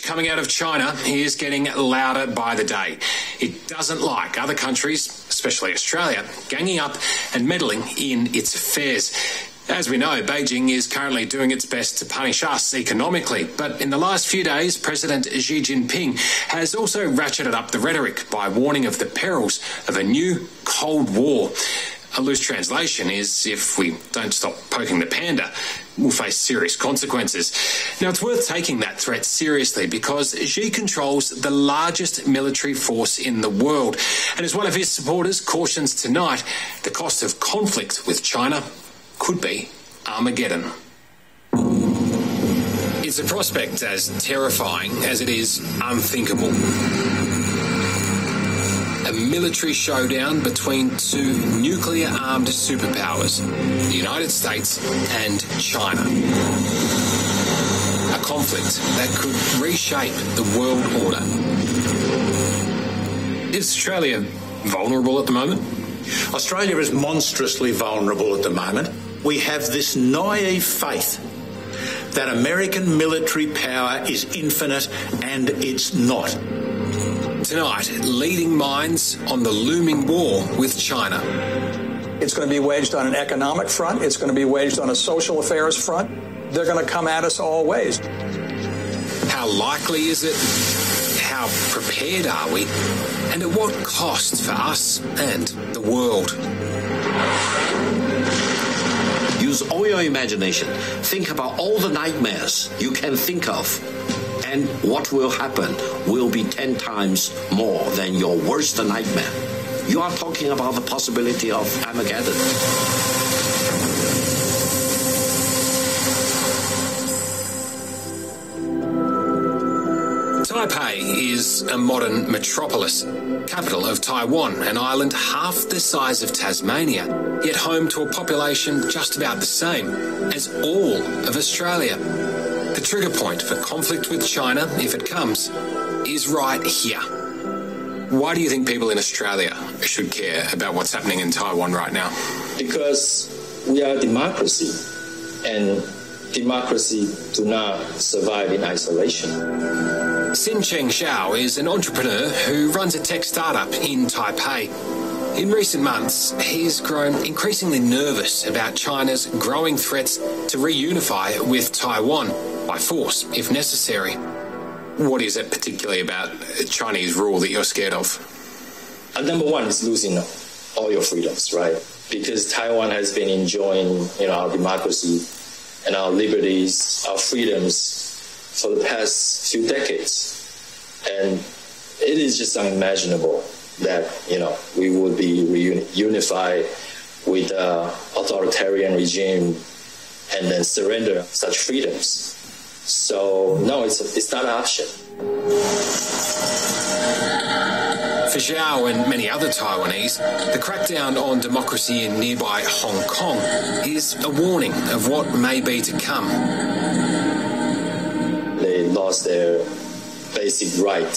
coming out of China is getting louder by the day. It doesn't like other countries, especially Australia, ganging up and meddling in its affairs. As we know, Beijing is currently doing its best to punish us economically, but in the last few days, President Xi Jinping has also ratcheted up the rhetoric by warning of the perils of a new Cold War. A loose translation is, if we don't stop poking the panda, we'll face serious consequences. Now, it's worth taking that threat seriously because Xi controls the largest military force in the world, and as one of his supporters cautions tonight, the cost of conflict with China could be Armageddon. It's a prospect as terrifying as it is unthinkable. A military showdown between two nuclear-armed superpowers, the United States and China. A conflict that could reshape the world order. Is Australia vulnerable at the moment? Australia is monstrously vulnerable at the moment. We have this naive faith that American military power is infinite, and it's not. Tonight, leading minds on the looming war with China. It's going to be waged on an economic front. It's going to be waged on a social affairs front. They're going to come at us all ways. How likely is it? How prepared are we? And at what cost for us and the world? Use all your imagination. Think about all the nightmares you can think of. And what will happen will be 10 times more than your worst nightmare. You are talking about the possibility of Armageddon. Taipei is a modern metropolis, capital of Taiwan, an island half the size of Tasmania, yet home to a population just about the same as all of Australia. The trigger point for conflict with China, if it comes, is right here. Why do you think people in Australia should care about what's happening in Taiwan right now? Because we are a democracy, and democracy do not survive in isolation. Sin Cheng Xiao is an entrepreneur who runs a tech startup in Taipei. In recent months, he's grown increasingly nervous about China's growing threats to reunify with Taiwan by force, if necessary. What is it particularly about Chinese rule that you're scared of? Number one is losing all your freedoms, right? Because Taiwan has been enjoying, our democracy and our liberties, our freedoms for the past few decades. And it is just unimaginable that, we would be reunified with an authoritarian regime and then surrender such freedoms. So, no, it's not an option. For Xiao and many other Taiwanese, the crackdown on democracy in nearby Hong Kong is a warning of what may be to come. They lost their basic right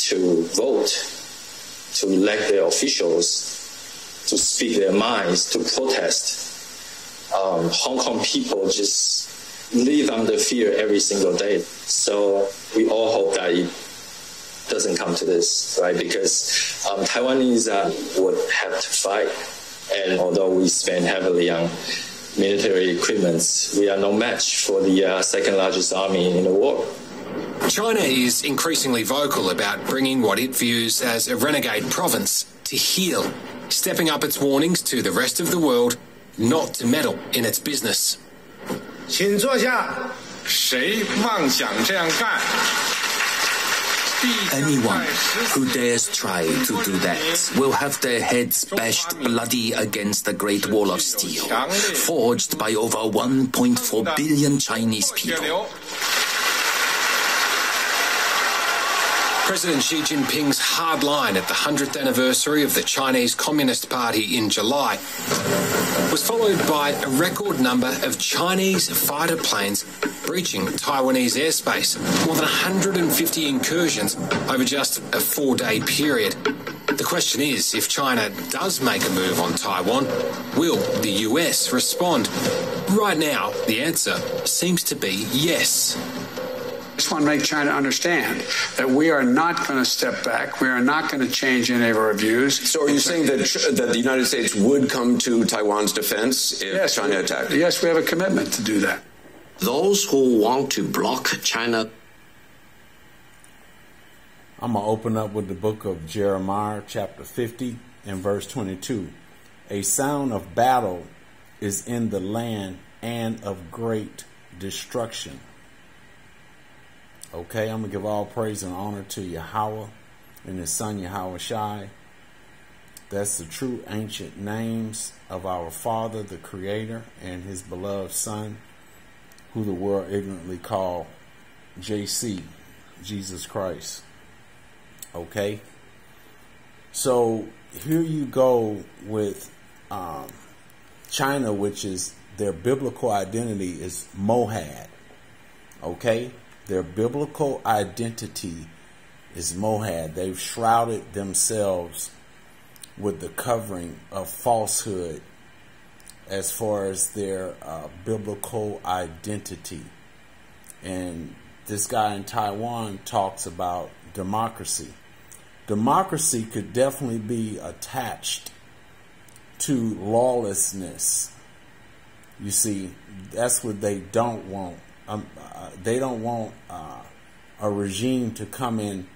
to vote, to elect their officials, to speak their minds, to protest. Hong Kong people just live under fear every single day. So we all hope that it doesn't come to this, right? Because Taiwanese would have to fight. And although we spend heavily on military equipment, we are no match for the second largest army in the world. China is increasingly vocal about bringing what it views as a renegade province to heel, stepping up its warnings to the rest of the world not to meddle in its business. 请坐下，谁妄想这样干？ Anyone who dares try to do that will have their heads bashed bloody against the Great Wall of Steel, forged by over 1.4 billion Chinese people. President Xi Jinping's hard line at the 100th anniversary of the Chinese Communist Party in July was followed by a record number of Chinese fighter planes breaching Taiwanese airspace, more than 150 incursions over just a 4-day period. The question is, if China does make a move on Taiwan, will the US respond? Right now, the answer seems to be yes. I just want to make China understand that we are not going to step back. We are not going to change any of our views. So are you saying that the United States would come to Taiwan's defense if China attacked? Yes, we have a commitment to do that. Those who want to block China. I'm going to open up with the book of Jeremiah, chapter 50 and verse 22. A sound of battle is in the land and of great destruction. Okay, I'm going to give all praise and honor to Yahweh and his son Yahweh Shai. That's the true ancient names of our Father, the Creator, and his beloved Son, who the world ignorantly call JC, Jesus Christ. Okay, so here you go with China, which is their biblical identity is Mohad. Okay, their biblical identity is Mohad. They've shrouded themselves with the covering of falsehood as far as their biblical identity. And this guy in Taiwan talks about democracy. Democracy could definitely be attached to lawlessness. You see, that's what they don't want. They don't want a regime to come in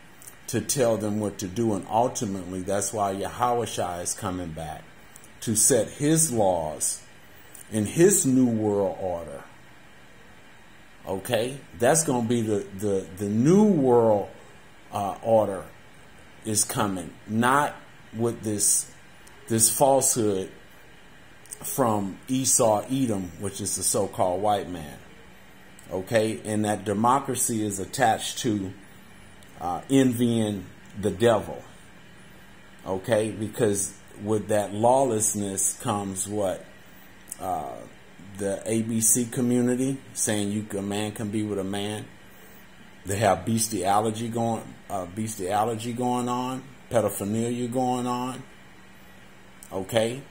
to tell them what to do, and ultimately that's why Yahushua is coming back to set his laws in his new world order. Okay, that's going to be the new world order is coming, not with this falsehood from Esau, Edom, which is the so-called white man. Okay, and that democracy is attached to envying the devil. Okay, because with that lawlessness comes what? The ABC community saying a man can be with a man. They have bestiality going on, pedophilia going on. Okay,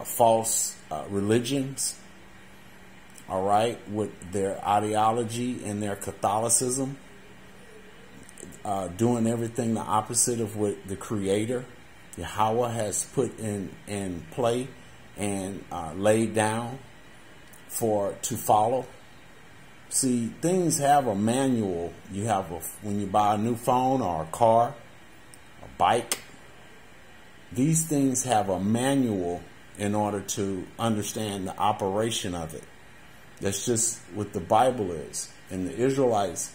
false religions. All right, with their ideology and their Catholicism, doing everything the opposite of what the Creator, Yahweh, has put in play and laid down to follow. See, things have a manual. You have when you buy a new phone or a car, a bike. These things have a manual in order to understand the operation of it. That's just what the Bible is. And the Israelites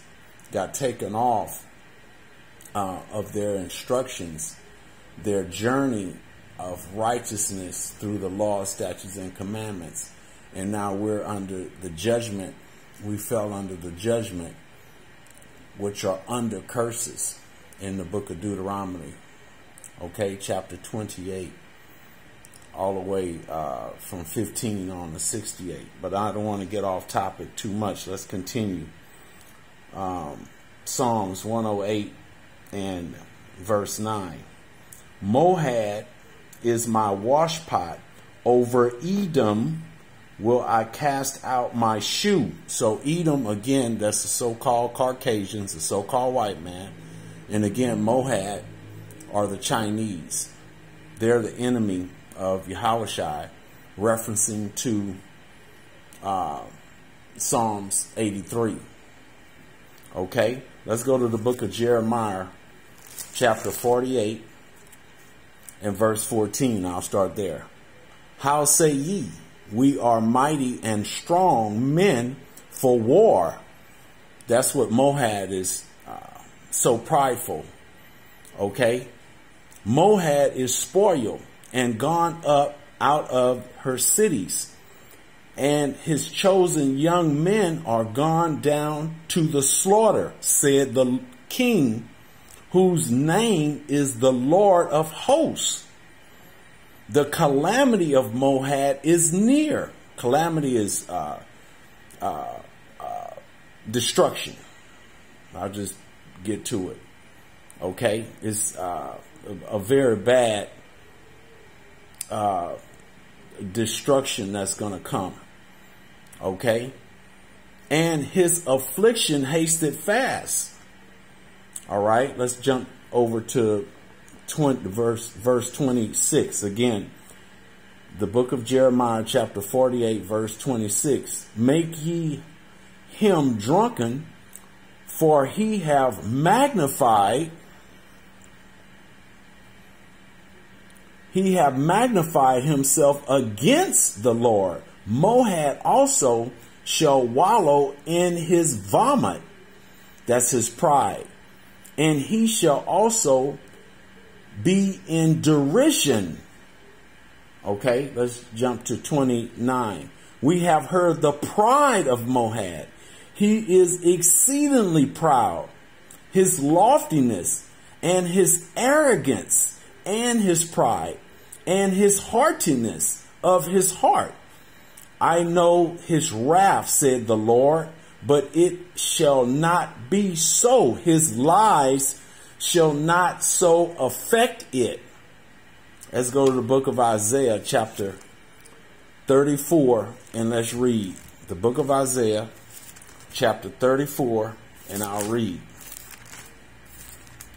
got taken off of their instructions, their journey of righteousness through the law, statutes, and commandments. And now we're under the judgment. We fell under the judgment, which are under curses in the book of Deuteronomy. Okay, chapter 28. All the way from 15 on to 68. But I don't want to get off topic too much. Let's continue. Psalms 108 and verse 9. Mohad is my washpot. Over Edom will I cast out my shoe. So Edom, again, that's the so-called Caucasians, the so-called white man. And again, Mohad are the Chinese. They're the enemy of Yahushua, referencing to Psalms 83. Okay, let's go to the book of Jeremiah, chapter 48 and verse 14. I'll start there. How say ye, we are mighty and strong men for war? That's what Mohad is so prideful. Okay, Mohad is spoiled and gone up out of her cities, and his chosen young men are gone down to the slaughter, said the King, whose name is the Lord of hosts. The calamity of Mohad is near. Calamity is destruction. I'll just get to it. Okay, it's a very bad destruction that's going to come. Okay, and his affliction hasted fast. All right, let's jump over to verse 26 again. The book of Jeremiah, chapter 48, verse 26. Make ye him drunken, for he have magnified. He have magnified himself against the Lord. Moab also shall wallow in his vomit. That's his pride. And he shall also be in derision. Okay, let's jump to 29. We have heard the pride of Moab. He is exceedingly proud. His loftiness and his arrogance and his pride and his haughtiness of his heart. I know his wrath, said the Lord, but it shall not be so. His lies shall not so affect it. Let's go to the book of Isaiah, chapter 34, and let's read. The book of Isaiah, chapter 34, and I'll read.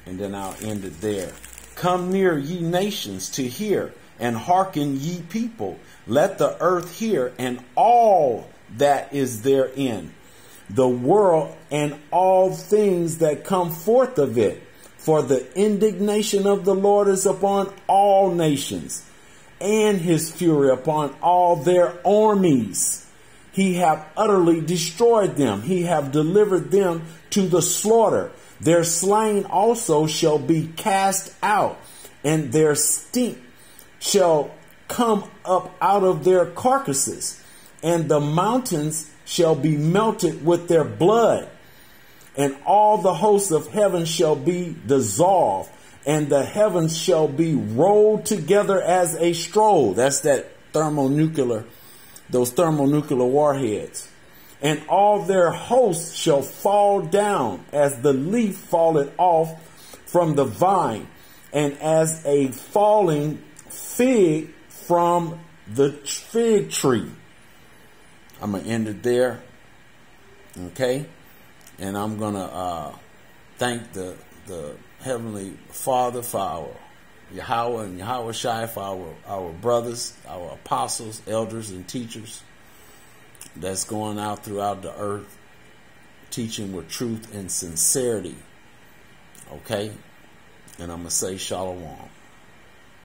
And then I'll end it there. Come near, ye nations, to hear, and hearken, ye people. Let the earth hear, and all that is therein, the world and all things that come forth of it. For the indignation of the Lord is upon all nations, and his fury upon all their armies. He hath utterly destroyed them. He hath delivered them to the slaughter. Their slain also shall be cast out, and their stink shall come up out of their carcasses, and the mountains shall be melted with their blood. And all the hosts of heaven shall be dissolved, and the heavens shall be rolled together as a scroll. That's that those thermonuclear warheads. And all their hosts shall fall down as the leaf falleth off from the vine, and as a falling fig from the fig tree. I'm going to end it there. Okay. And I'm going to thank the Heavenly Father for our Yahweh and Yahweh Shai, for our brothers, our apostles, elders, and teachers that's going out throughout the earth, teaching with truth and sincerity. Okay? And I'm going to say shalom.